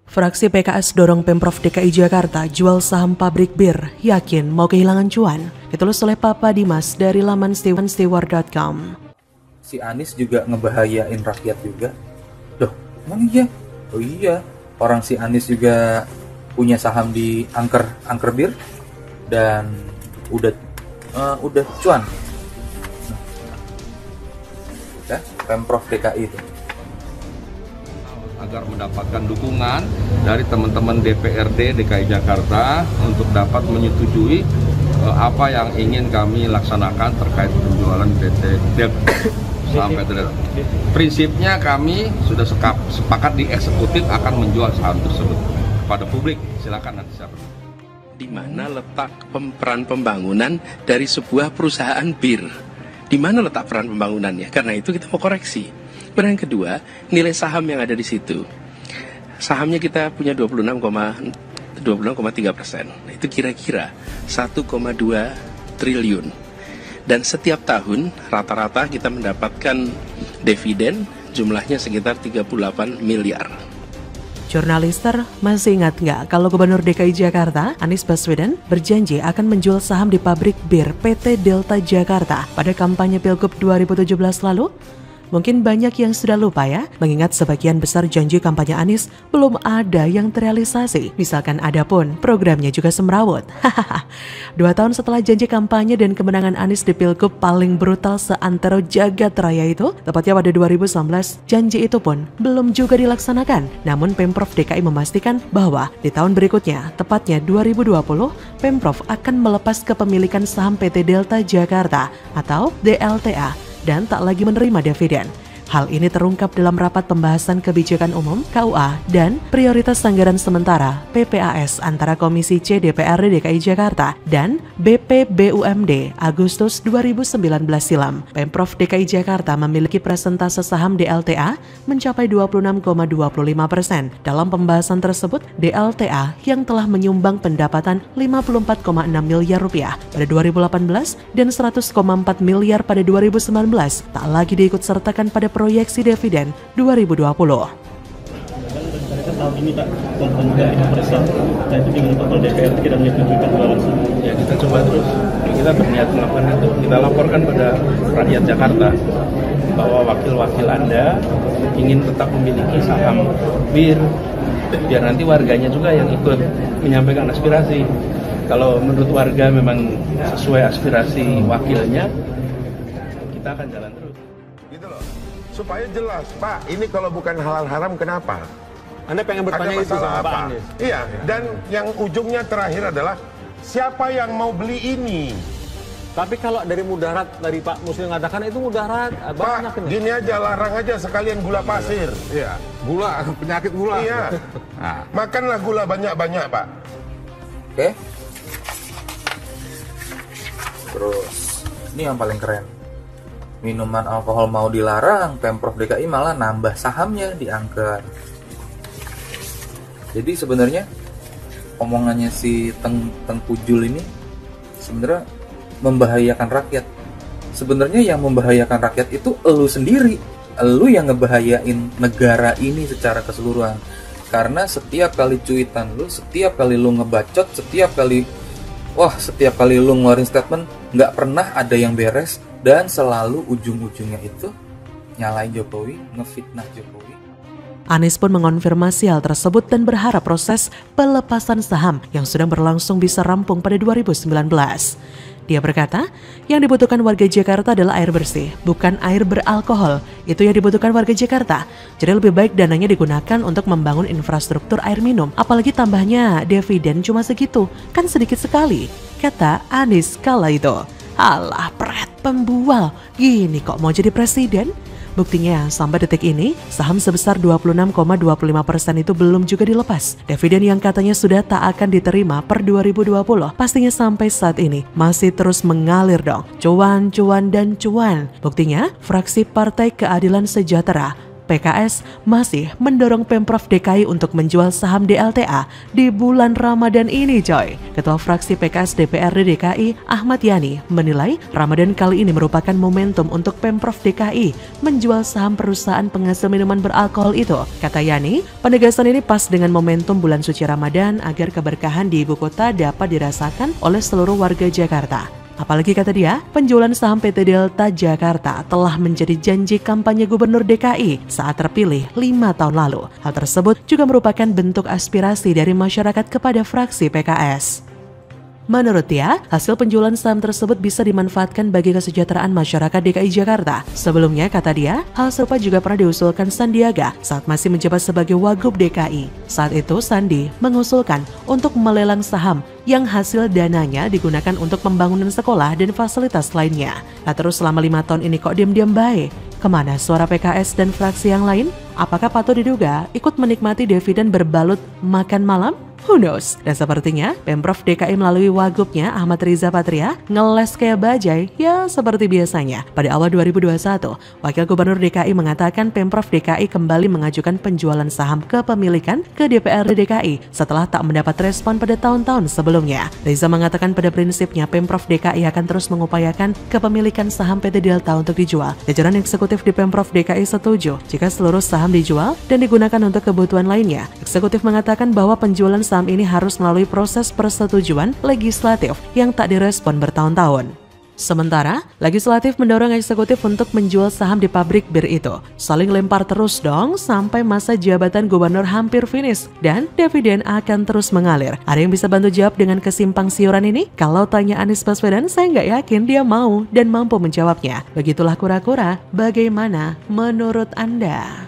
Fraksi PKS dorong Pemprov DKI Jakarta jual saham pabrik bir, yakin mau kehilangan cuan. Ditulis oleh Papa Dimas dari laman steward.com. Si Anies juga ngebahayain rakyat juga. Loh, emang iya? Oh iya, orang si Anies juga punya saham di angker bir dan udah cuan. Ya, Pemprov DKI itu. Agar mendapatkan dukungan dari teman-teman DPRD DKI Jakarta untuk dapat menyetujui apa yang ingin kami laksanakan terkait penjualan PT sampai prinsipnya kami sudah sepakat di eksekutif akan menjual saham tersebut kepada publik. Silakan nanti siapa. Di mana letak peran pembangunan dari sebuah perusahaan bir? Di mana letak peran pembangunannya? Karena itu kita mau koreksi. Yang kedua, nilai saham yang ada di situ. Sahamnya kita punya 26,3%. Itu kira-kira 1,2 triliun. Dan setiap tahun rata-rata kita mendapatkan dividen jumlahnya sekitar 38 miliar. Jurnalister, masih ingat nggak kalau Gubernur DKI Jakarta, Anies Baswedan, berjanji akan menjual saham di pabrik bir PT Delta Jakarta pada kampanye Pilgub 2017 lalu? Mungkin banyak yang sudah lupa ya, mengingat sebagian besar janji kampanye Anies belum ada yang terrealisasi. Misalkan ada pun, programnya juga semrawut. 2 tahun setelah janji kampanye dan kemenangan Anies di Pilgub paling brutal seantero jagat raya itu, tepatnya pada 2019, janji itu pun belum juga dilaksanakan. Namun Pemprov DKI memastikan bahwa di tahun berikutnya, tepatnya 2020, Pemprov akan melepas kepemilikan saham PT Delta Jakarta atau DLTA dan tak lagi menerima dividen. Hal ini terungkap dalam rapat pembahasan kebijakan umum KUA dan prioritas anggaran sementara PPAS antara Komisi C DPRD DKI Jakarta dan BPBUMD Agustus 2019 silam. Pemprov DKI Jakarta memiliki persentase saham DLTA mencapai 26,25%. Dalam pembahasan tersebut, DLTA yang telah menyumbang pendapatan 54,6 miliar rupiah pada 2018 dan 100,4 miliar pada 2019 tak lagi diikutsertakan pada proyeksi dividen 2020. Tahun ini Pak, pembangunan 5%, nah itu dengan Bapak DPR kita menyetujui penjualan saham. Ya kita coba terus, kita berniat melakukan itu. Kita laporkan pada rakyat Jakarta bahwa wakil-wakil Anda ingin tetap memiliki saham bir, biar nanti warganya juga yang ikut menyampaikan aspirasi. Kalau menurut warga memang sesuai aspirasi wakilnya, kita akan jalan terus. Gitu loh. Supaya jelas, Pak, ini kalau bukan halal haram kenapa? Anda pengen bertanya itu sama Pak Anies? Iya, dan yang ujungnya terakhir adalah siapa yang mau beli ini? Tapi kalau dari mudarat, dari Pak Muslim mengatakan itu mudarat, banyak Pak, ini. gini aja, larang aja sekalian gula pasir. Iya, gula, penyakit gula. Iya, Nah. makanlah gula banyak-banyak, Pak. Oke. Terus, ini yang paling keren. Minuman alkohol mau dilarang, Pemprov DKI malah nambah sahamnya di angker. Jadi sebenarnya omongannya si Tengku Jul ini sebenarnya membahayakan rakyat. Sebenarnya yang membahayakan rakyat itu elu sendiri. Elu yang ngebahayain negara ini secara keseluruhan. Karena setiap kali cuitan lu, setiap kali lu ngebacot, setiap kali lu ngeluarin statement, nggak pernah ada yang beres. Dan selalu ujung-ujungnya itu nyalain Jokowi, ngefitnah Jokowi. Anies pun mengonfirmasi hal tersebut dan berharap proses pelepasan saham yang sedang berlangsung bisa rampung pada 2019. Dia berkata, yang dibutuhkan warga Jakarta adalah air bersih, bukan air beralkohol. Itu yang dibutuhkan warga Jakarta. Jadi lebih baik dananya digunakan untuk membangun infrastruktur air minum. Apalagi tambahnya dividen cuma segitu, kan sedikit sekali, kata Anies kala itu. Alah, pret pembual, gini kok mau jadi presiden? Buktinya, sampai detik ini, saham sebesar 26,25% itu belum juga dilepas. Dividen yang katanya sudah tak akan diterima per 2020, pastinya sampai saat ini masih terus mengalir dong. Cuan, cuan, dan cuan. Buktinya, fraksi Partai Keadilan Sejahtera PKS masih mendorong Pemprov DKI untuk menjual saham DLTA di bulan Ramadan ini coy. Ketua fraksi PKS DPRD DKI Ahmad Yani menilai Ramadan kali ini merupakan momentum untuk Pemprov DKI menjual saham perusahaan penghasil minuman beralkohol itu. Kata Yani, penegasan ini pas dengan momentum bulan suci Ramadan agar keberkahan di ibu kota dapat dirasakan oleh seluruh warga Jakarta. Apalagi kata dia, penjualan saham PT Delta Jakarta telah menjadi janji kampanye Gubernur DKI saat terpilih 5 tahun lalu. Hal tersebut juga merupakan bentuk aspirasi dari masyarakat kepada fraksi PKS. Menurut dia, hasil penjualan saham tersebut bisa dimanfaatkan bagi kesejahteraan masyarakat DKI Jakarta. Sebelumnya, kata dia, hal serupa juga pernah diusulkan Sandiaga saat masih menjabat sebagai Wagub DKI. Saat itu, Sandi mengusulkan untuk melelang saham yang hasil dananya digunakan untuk pembangunan sekolah dan fasilitas lainnya. Nah, terus selama 5 tahun ini kok diam-diam baik? Kemana suara PKS dan fraksi yang lain? Apakah patut diduga ikut menikmati dividen berbalut makan malam? Who knows? Dan sepertinya Pemprov DKI melalui Wagubnya Ahmad Riza Patria ngeles kayak bajai, ya seperti biasanya. Pada awal 2021, Wakil Gubernur DKI mengatakan Pemprov DKI kembali mengajukan penjualan saham kepemilikan ke DPRD DKI setelah tak mendapat respon pada tahun-tahun sebelumnya. Riza mengatakan pada prinsipnya Pemprov DKI akan terus mengupayakan kepemilikan saham PT Delta untuk dijual. Jajaran eksekutif di Pemprov DKI setuju jika seluruh saham dijual dan digunakan untuk kebutuhan lainnya. Eksekutif mengatakan bahwa penjualan saham ini harus melalui proses persetujuan legislatif yang tak direspon bertahun-tahun. Sementara, legislatif mendorong eksekutif untuk menjual saham di pabrik bir itu. Saling lempar terus dong sampai masa jabatan gubernur hampir finish dan dividen akan terus mengalir. Ada yang bisa bantu jawab dengan kesimpang siuran ini? Kalau tanya Anies Baswedan, saya nggak yakin dia mau dan mampu menjawabnya. Begitulah kura-kura, bagaimana menurut Anda?